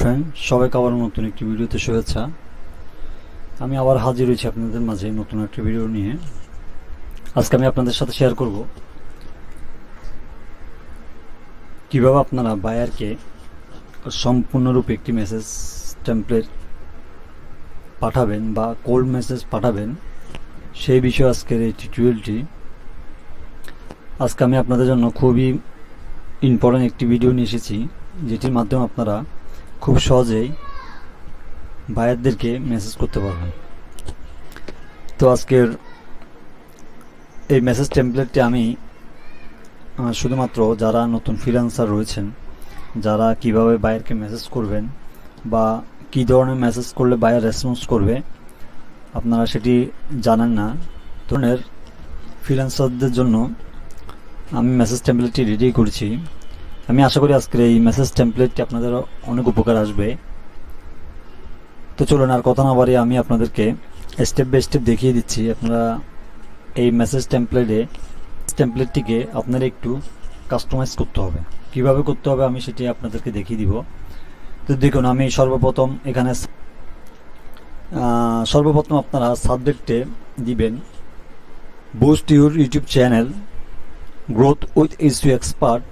Friend, সবাইকে আবার নতুন একটি ভিডিওতে শুভেচ্ছা। আমি আবার হাজির হয়েছি আপনাদের মাঝে নতুন একটি ভিডিও নিয়ে। আজকে আমি আপনাদের সাথে শেয়ার করব কিভাবে আপনারা বায়ারকে সম্পূর্ণরূপে একটি মেসেজ টেমপ্লেট পাঠাবেন বা কোল্ড মেসেজ পাঠাবেন, সেই বিষয়ে আজকের এই টিউটোরিয়ালটি। আজকে আমি আপনাদের জন্য খুবই ইম্পর্টেন্ট একটি ভিডিও নিয়ে এসেছি, যেটির মাধ্যমে আপনারা খুব সহজেই বায়ারদেরকে মেসেজ করতে পারবেন। তো আজকের এই মেসেজ টেমপ্লেটটি আমি শুধুমাত্র যারা নতুন ফ্রিল্যান্সার রয়েছেন, যারা কিভাবে বায়ারকে মেসেজ করবেন বা কী ধরনের মেসেজ করলে বায়ার রেসপন্স করবে আপনারা সেটি জানেন না, ধরনের ফ্রিল্যান্সারদের জন্য আমি মেসেজ টেমপ্লেটটি রেডি করেছি। আমি আশা করি আজকের এই মেসেজ টেমপ্লেটটি আপনাদের অনেক উপকার আসবে। তো চলুন আর কথা না বাড়িয়ে আমি আপনাদেরকে স্টেপ বাই স্টেপ দেখিয়ে দিচ্ছি। আপনারা এই মেসেজ টেমপ্লেটটিকে আপনারা একটু কাস্টমাইজ করতে হবে। কিভাবে করতে হবে আমি সেটি আপনাদেরকে দেখিয়ে দিব। তো দেখুন, আমি সর্বপ্রথম আপনারা সাবজেক্টে দিবেন boost your YouTube channel growth with SEO expert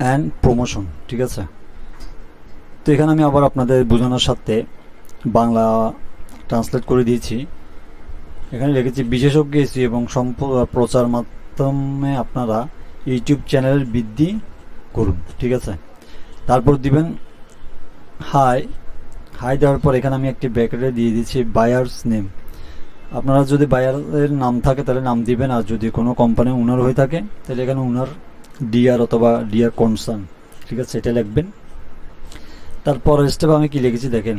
and promotion. ঠিক আছে, তো এখানে আমি আবার আপনাদের বোঝানোর সাথে বাংলা ট্রান্সলেট করে দিয়েছি। এখানে লিখেছি বিশেষজ্ঞ এসইও এবং প্রচার মাধ্যমে আপনারা ইউটিউব চ্যানেলের বৃদ্ধি করুন। ঠিক আছে, তারপর দিবেন হাই দেওয়ার পর এখানে আমি একটি ব্র্যাকেটে দিয়ে দিচ্ছি বায়ার্স নেম। আপনারা যদি বায়ারের নাম থাকে তাহলে নাম দিবেন, আর যদি কোনো কোম্পানি ওনার হয়ে থাকে তাহলে এখানে ওনার ডিআর অথবা ডিআর কনসার্ন, ঠিক আছে, এটা লিখবেন। তারপর স্টেপ আমি কি লিখেছি দেখেন,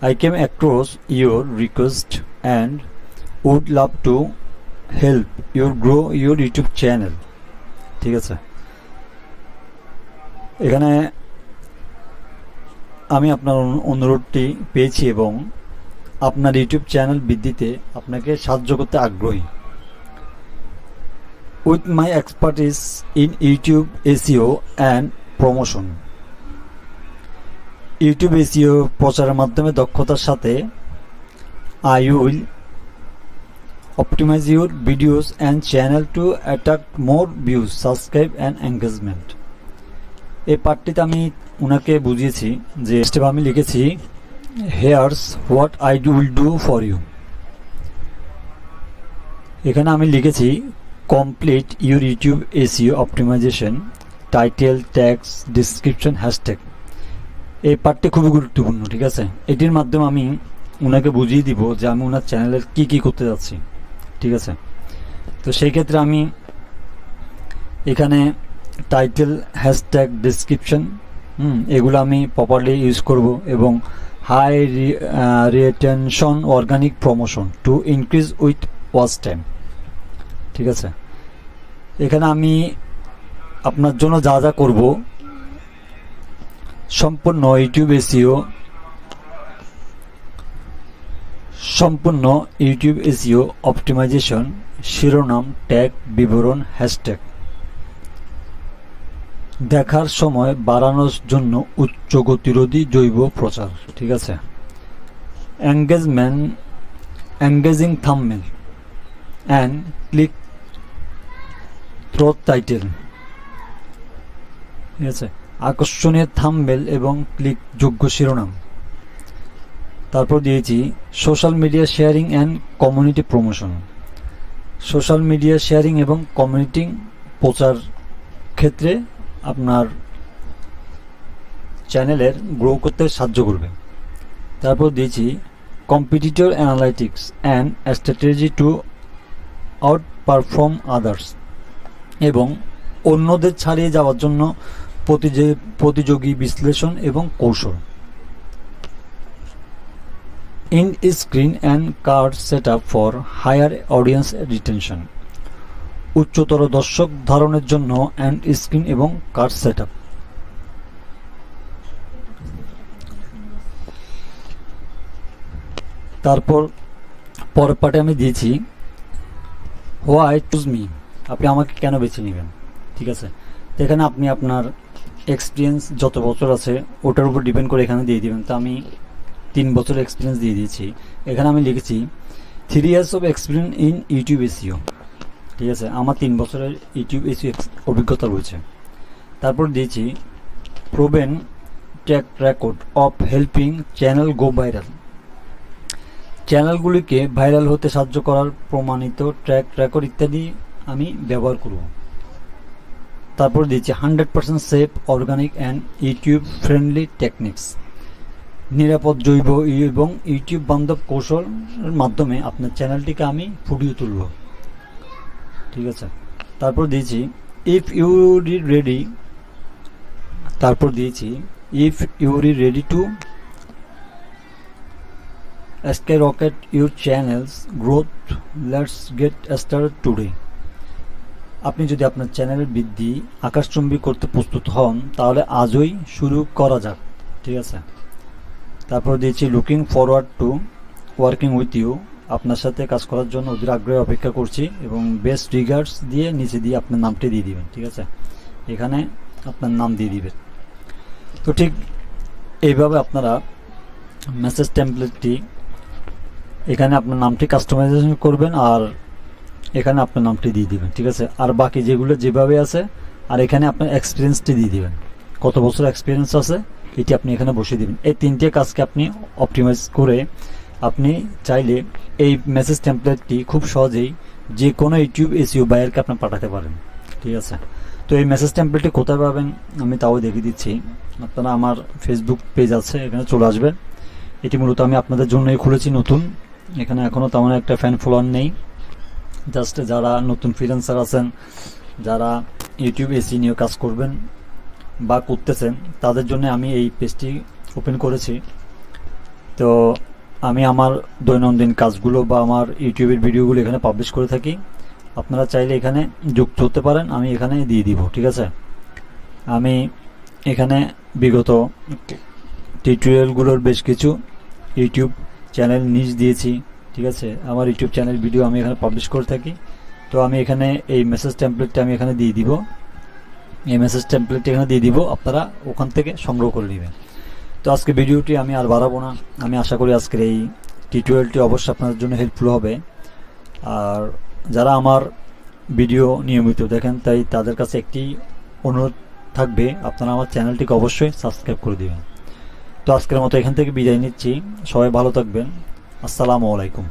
I came across your request and would love to help your grow your YouTube channel. ঠিক আছে, এখানে আমি আপনার অনুরোধটি পেয়েছি এবং আপনার ইউটিউব চ্যানেল বৃদ্ধিতে আপনাকে সাহায্য করতে আগ্রহী। With my expertise in YouTube SEO and promotion, YouTube SEO প্রচারের মাধ্যমে দক্ষতার সাথে I will optimize your videos and channel to attract more views, subscribe and engagement. এই পার্টটিতে আমি ওনাকে বুঝিয়েছি যে স্টেপ আমি লিখেছি here's what I will do for you। এখানে আমি লিখেছি complete your YouTube SEO optimisation, title, tags, description, hashtag. এই পার্টটি খুবই গুরুত্বপূর্ণ। ঠিক আছে, এটির মাধ্যমে আমি ওনাকে বুঝিয়ে দিব যে আমি ওনার চ্যানেলের কি কি করতে যাচ্ছি। ঠিক আছে, তো সেই ক্ষেত্রে আমি এখানে টাইটেল, হ্যাশট্যাগ, ডিসক্রিপশন এগুলো আমি প্রপারলি ইউজ করব এবং high retention organic promotion to increase with watch time. ঠিক আছে, এখানে আমি আপনার জন্য যা যা করব সম্পূর্ণ ইউটিউব এসইও অপটিমাইজেশন, শিরোনাম, ট্যাগ, বিবরণ, হ্যাশট্যাগ দেখার সময় বাড়ানোর জন্য উচ্চ গতিরোধী জৈব প্রচার। ঠিক আছে, engaging thumbnail and click through title. ঠিক আছে, আকর্ষণীয় থাম্বনেল এবং ক্লিক যোগ্য শিরোনাম। তারপর দিয়েছি social media sharing and community promotion. Social media sharing এবং কমিউনিটি প্রচার ক্ষেত্রে আপনার চ্যানেলের গ্রো করতে সাহায্য করবে। তারপর দিয়েছি competitor analytics and strategy to outperform others, এবং অন্যদের ছাড়িয়ে যাওয়ার জন্য প্রতিযোগী বিশ্লেষণ এবং কৌশল। End screen and card set up for higher audience retention. উচ্চতর দর্শক ধারণের জন্য অ্যান্ড স্ক্রিন এবং কার্ড সেট আপ। তারপর পরের পার্টে আমি দিয়েছি হোয়াই চুজ মি, আপনি আমাকে কেন বেছে নেবেন। ঠিক আছে, তো এখানে আপনি আপনার এক্সপিরিয়েন্স যত বছর আছে ওটার উপর ডিপেন্ড করে এখানে দিয়ে দিবেন। তো আমি 3 বছর এক্সপিরিয়েন্স দিয়ে দিয়েছি। এখানে আমি লিখেছি 3 years of experience in YouTube SEO. ঠিক আছে, আমার 3 বছরের ইউটিউব এসইও অভিজ্ঞতা রয়েছে। তারপর দিয়েছি proven track record of helping channel go viral. চ্যানেলগুলিকে ভাইরাল হতে সাহায্য করার প্রমাণিত ট্র্যাক রেকর্ড ইত্যাদি আমি ব্যবহার করব। তারপর দিয়েছি 100% safe organic and YouTube friendly techniques. নিরাপদ জৈব এবং ইউটিউব বান্ধব কৌশলের মাধ্যমে আপনার চ্যানেলটিকে আমি ফুটিয়ে তুলব। ঠিক আছে, তারপর দিয়েছি ইফ ইউ রেডি। তারপর দিয়েছি if you ready to skyrocket your channel's growth, let's get started today. আপনি যদি আপনার চ্যানেলের বৃদ্ধি আকাশচুম্বী করতে প্রস্তুত হন তাহলে আজই শুরু করা যাক। ঠিক আছে, তারপর দিয়েছি looking forward to working with you. আপনার সাথে কাজ করার জন্য অধীর আগ্রহে অপেক্ষা করছি এবং বেস্ট রিগার্ডস দিয়ে নিচে দিয়ে আপনার নামটি দিয়ে দিবেন। ঠিক আছে, এখানে আপনার নাম দিয়ে দিবেন। তো ঠিক এইভাবে আপনারা মেসেজ টেমপ্লেটটি এখানে আপনার নামটি কাস্টমাইজেশন করবেন আর এখানে আপনার নামটি দিয়ে দিবেন। ঠিক আছে, আর বাকি যেগুলো যেভাবে আছে আর এখানে আপনার এক্সপিরিয়েন্সটি দিয়ে দিবেন, কত বছর এক্সপিরিয়েন্স আছে এটি আপনি এখানে বসিয়ে দিবেন। এই 3টে কাজকে আপনি অপটিমাইজ করে আপনি চাইলে এই মেসেজ টেমপ্লেটটি খুব সহজেই যে কোনো ইউটিউব এসইও বায়ারকে আপনি পাঠাতে পারেন। ঠিক আছে, তো এই মেসেজ টেমপ্লেটটি কোথায় পাবেন আমি তাও দেখিয়ে দিচ্ছি। আপনারা আমার ফেসবুক পেজ আছে, এখানে চলে আসবেন। এটি মূলত আমি আপনাদের জন্যই খুলেছি নতুন, এখানে এখনও তেমন একটা ফ্যান ফলোয়ার নেই। জাস্ট যারা নতুন ফ্রিল্যান্সার আছেন, যারা ইউটিউব এসি নিয়ে কাজ করবেন বা করতেছেন তাদের জন্য আমি এই পেজটি ওপেন করেছি। তো আমি আমার দৈনন্দিন কাজগুলো বা আমার ইউটিউবের ভিডিওগুলো এখানে পাবলিশ করে থাকি। আপনারা চাইলে এখানে যুক্ত হতে পারেন, আমি এখানে দিয়ে দিব। ঠিক আছে, আমি এখানে বিগত টিউটোরিয়ালগুলোর বেশ কিছু ইউটিউব চ্যানেল নিজ দিয়েছি। ঠিক আছে, আমার ইউটিউব চ্যানেল ভিডিও আমি এখানে পাবলিশ করে থাকি। তো আমি এখানে এই মেসেজ টেমপ্লেটটা আমি এখানে দিয়ে দিব, এই মেসেজ টেমপ্লেটটা এখানে দিয়ে দিব, আপনারা ওখান থেকে সংগ্রহ করে নেবেন। তো আজকে ভিডিওটি আমি আর বাড়াবো না, আমি আশা করি আজকের এই টিউটোরিয়ালটি অবশ্যই আপনাদের জন্য হেল্পফুল হবে। আর যারা আমার ভিডিও নিয়মিত দেখেন তাই তাদের কাছে একটি অনুরোধ থাকবে, আপনারা আমার চ্যানেলটিকে অবশ্যই সাবস্ক্রাইব করে দেবেন। তো আজকের মতো এখান থেকে বিদায় নিচ্ছি, সবাই ভালো থাকবেন। আসসালামু আলাইকুম।